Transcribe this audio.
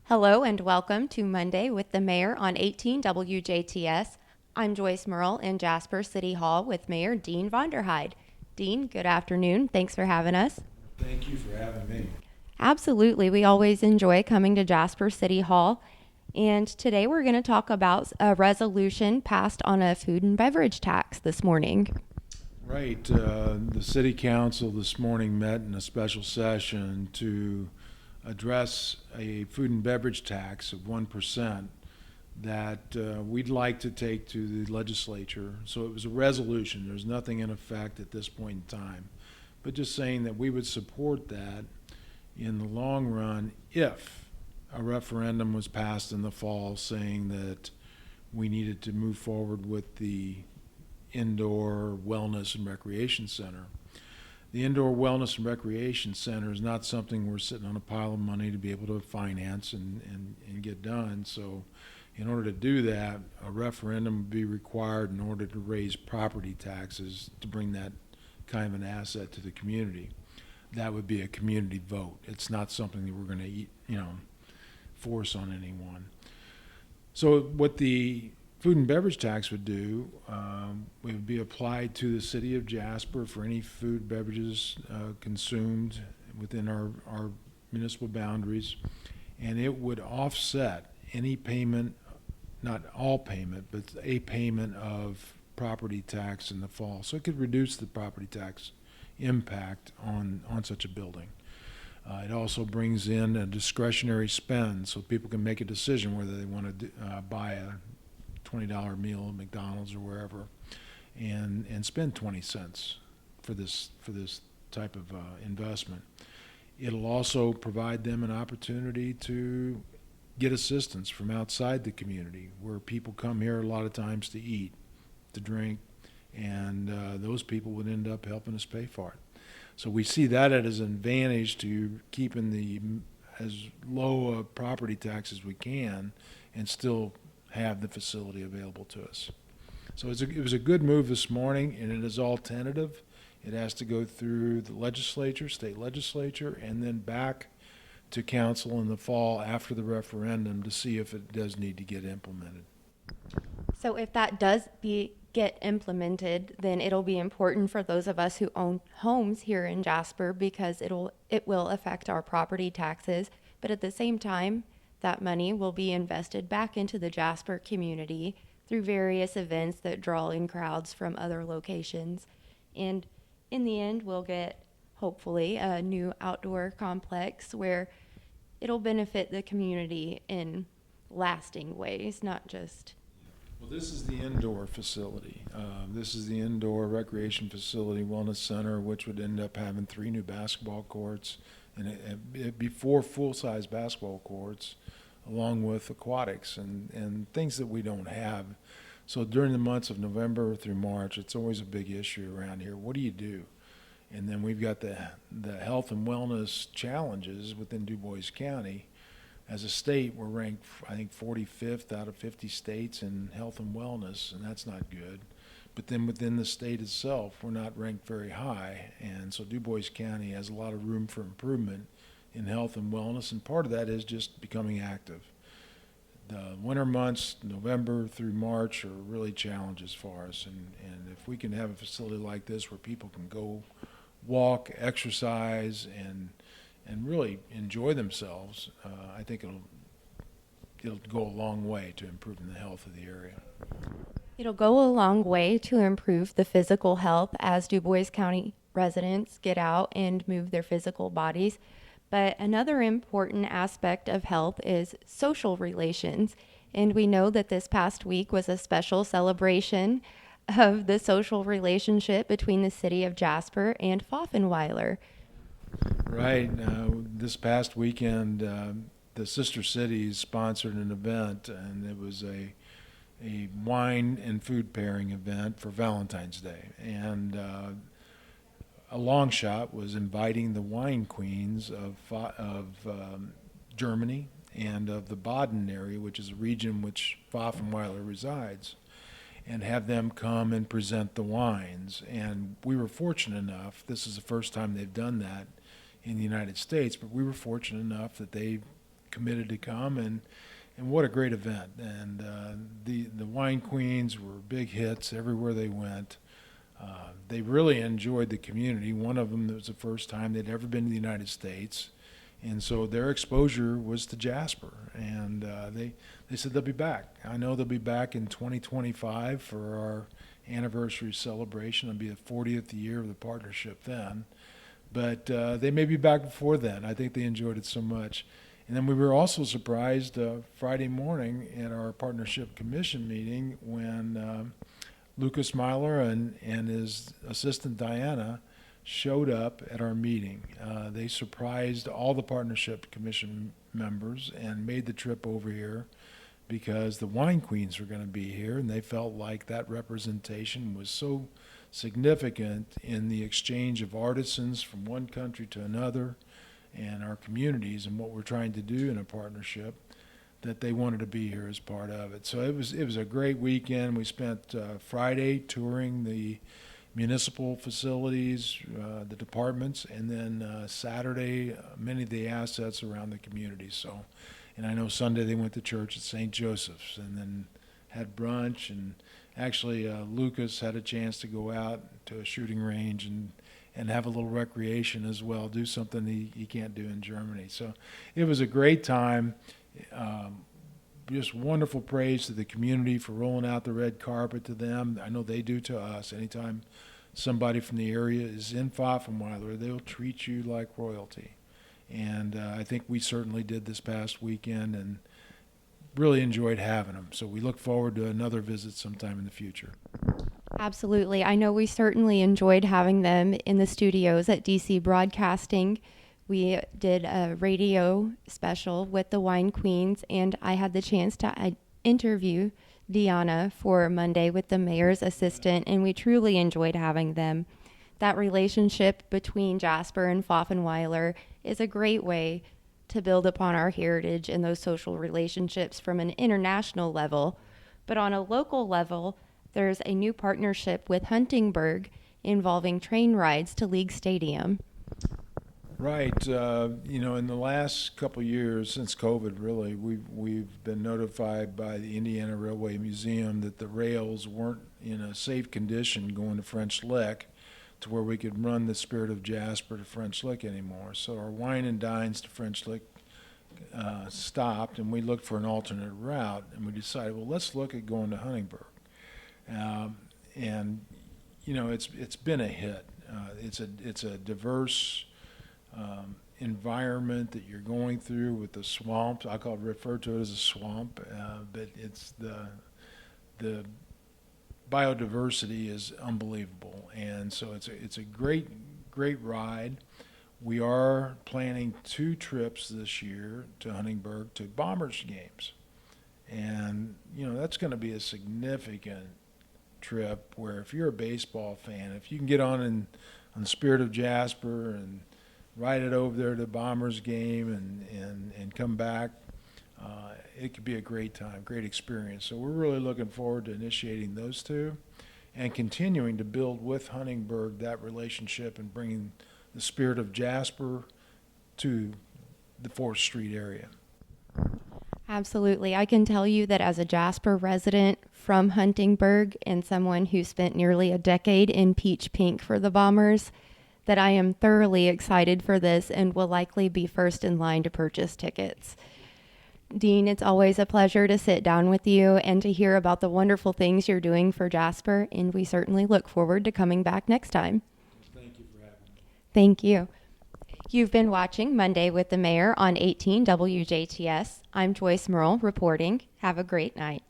Hello and welcome to Monday with the Mayor on 18 WJTS. I'm Joyce Murrell in Jasper City Hall with Mayor Dean Vonderheide. Dean, good afternoon. Thanks for having us. Thank you for having me. Absolutely. We always enjoy coming to Jasper City Hall. And today we're going to talk about a resolution passed on a food and beverage tax this morning. Right. The City Council this morning met in a special session to address a food and beverage tax of 1% that we'd like to take to the legislature. So it was a resolution. There's nothing in effect at this point in time, but just saying that we would support that in the long run if a referendum was passed in the fall saying that we needed to move forward with the indoor wellness and recreation center. The indoor wellness and recreation center is not something we're sitting on a pile of money to be able to finance and get done. So in order to do that, a referendum would be required in order to raise property taxes to bring that kind of an asset to the community. That would be a community vote. It's not something that we're going to force on anyone. So what the food and beverage tax would do, it would be applied to the city of Jasper for any food beverages consumed within our municipal boundaries, and it would offset any payment, not all payment, but a payment of property tax in the fall. So it could reduce the property tax impact on such a building. It also brings in a discretionary spend so people can make a decision whether they want to buy a $20 meal at McDonald's or wherever and spend 20 cents for this type of investment. It'll also provide them an opportunity to get assistance from outside the community where people come here a lot of times to eat, to drink, and those people would end up helping us pay for it. So we see that as an advantage to keeping as low a property tax as we can and still have the facility available to us. So it was a good move this morning, and it is all tentative. It has to go through the legislature, state legislature, and then back to council in the fall after the referendum to see if it does need to get implemented. So if that does get implemented, then it'll be important for those of us who own homes here in Jasper because it will affect our property taxes, but at the same time, that money will be invested back into the Jasper community through various events that draw in crowds from other locations. And in the end, we'll get, hopefully, a new outdoor complex where it'll benefit the community in lasting ways, not just... Well, this is the indoor facility. This is the indoor recreation facility wellness center, which would end up having 3 new basketball courts, and it'd be 4 full-size basketball courts, along with aquatics and things that we don't have. So during the months of November through March, it's always a big issue around here. What do you do? And then we've got the health and wellness challenges within Du Bois County. As a state, we're ranked, I think, 45th out of 50 states in health and wellness, and that's not good. But then within the state itself, we're not ranked very high, and so Du Bois County has a lot of room for improvement in health and wellness, and part of that is just becoming active. The winter months, November through March, are really challenges for us, and if we can have a facility like this where people can go walk, exercise, and really enjoy themselves, I think it'll go a long way to improving the health of the area. It'll go a long way to improve the physical health as Du Bois County residents get out and move their physical bodies. But another important aspect of health is social relations. And we know that this past week was a special celebration of the social relationship between the city of Jasper and Pfaffenweiler. Right. This past weekend, the sister cities sponsored an event, and it was a wine and food pairing event for Valentine's Day. And a long shot was inviting the wine queens of Germany and of the Baden area, which is a region which Pfaffenweiler resides, and have them come and present the wines. And we were fortunate enough, this is the first time they've done that in the United States, but we were fortunate enough that they committed to come, and what a great event. And the Wine Queens were big hits everywhere they went. They really enjoyed the community. One of them, it was the first time they'd ever been to the United States. And so their exposure was to Jasper. And they said they'll be back. I know they'll be back in 2025 for our anniversary celebration. It'll be the 40th year of the partnership then. But they may be back before then. I think they enjoyed it so much. And then we were also surprised Friday morning at our partnership commission meeting when Lucas Myler and his assistant Diana showed up at our meeting. They surprised all the partnership commission members and made the trip over here because the Wine Queens were going to be here, and they felt like that representation was so significant in the exchange of artisans from one country to another and our communities and what we're trying to do in a partnership, that they wanted to be here as part of it. So it was a great weekend. We spent Friday touring the municipal facilities, the departments, and then Saturday, many of the assets around the community. So, and I know Sunday they went to church at St. Joseph's and then had brunch, and actually Lucas had a chance to go out to a shooting range and have a little recreation as well, do something he can't do in Germany. So it was a great time. Just wonderful praise to the community for rolling out the red carpet to them. I know they do to us. Anytime somebody from the area is in Pfaffenweiler, they'll treat you like royalty. And I think we certainly did this past weekend and really enjoyed having them. So we look forward to another visit sometime in the future. Absolutely. I know we certainly enjoyed having them in the studios at DC Broadcasting. We did a radio special with the Wine Queens, and I had the chance to interview Deanna for Monday with the mayor's assistant, and we truly enjoyed having them. That relationship between Jasper and Pfaffenweiler is a great way to build upon our heritage and those social relationships from an international level. But on a local level, there's a new partnership with Huntingburg involving train rides to League Stadium. Right. In the last couple of years, since COVID, really, we've been notified by the Indiana Railway Museum that the rails weren't in a safe condition going to French Lick to where we could run the Spirit of Jasper to French Lick anymore. So our wine and dines to French Lick stopped, and we looked for an alternate route, and we decided, well, let's look at going to Huntingburg. It's been a hit. It's a diverse environment that you're going through with the swamp. I refer to it as a swamp, but it's the biodiversity is unbelievable, and so it's a great ride. We are planning 2 trips this year to Huntingburg to Bombers games, and that's going to be a significant trip where if you're a baseball fan, if you can get on the Spirit of Jasper and ride it over there to the Bombers game and come back, it could be a great time, great experience. So we're really looking forward to initiating those 2 and continuing to build with Huntingburg that relationship and bringing the Spirit of Jasper to the 4th Street area. Absolutely. I can tell you that as a Jasper resident from Huntingburg and someone who spent nearly a decade in peach pink for the Bombers, that I am thoroughly excited for this and will likely be first in line to purchase tickets. Dean, it's always a pleasure to sit down with you and to hear about the wonderful things you're doing for Jasper, and we certainly look forward to coming back next time. Thank you for having me. Thank you. You've been watching Monday with the Mayor on 18 WJTS. I'm Joyce Murrell reporting. Have a great night.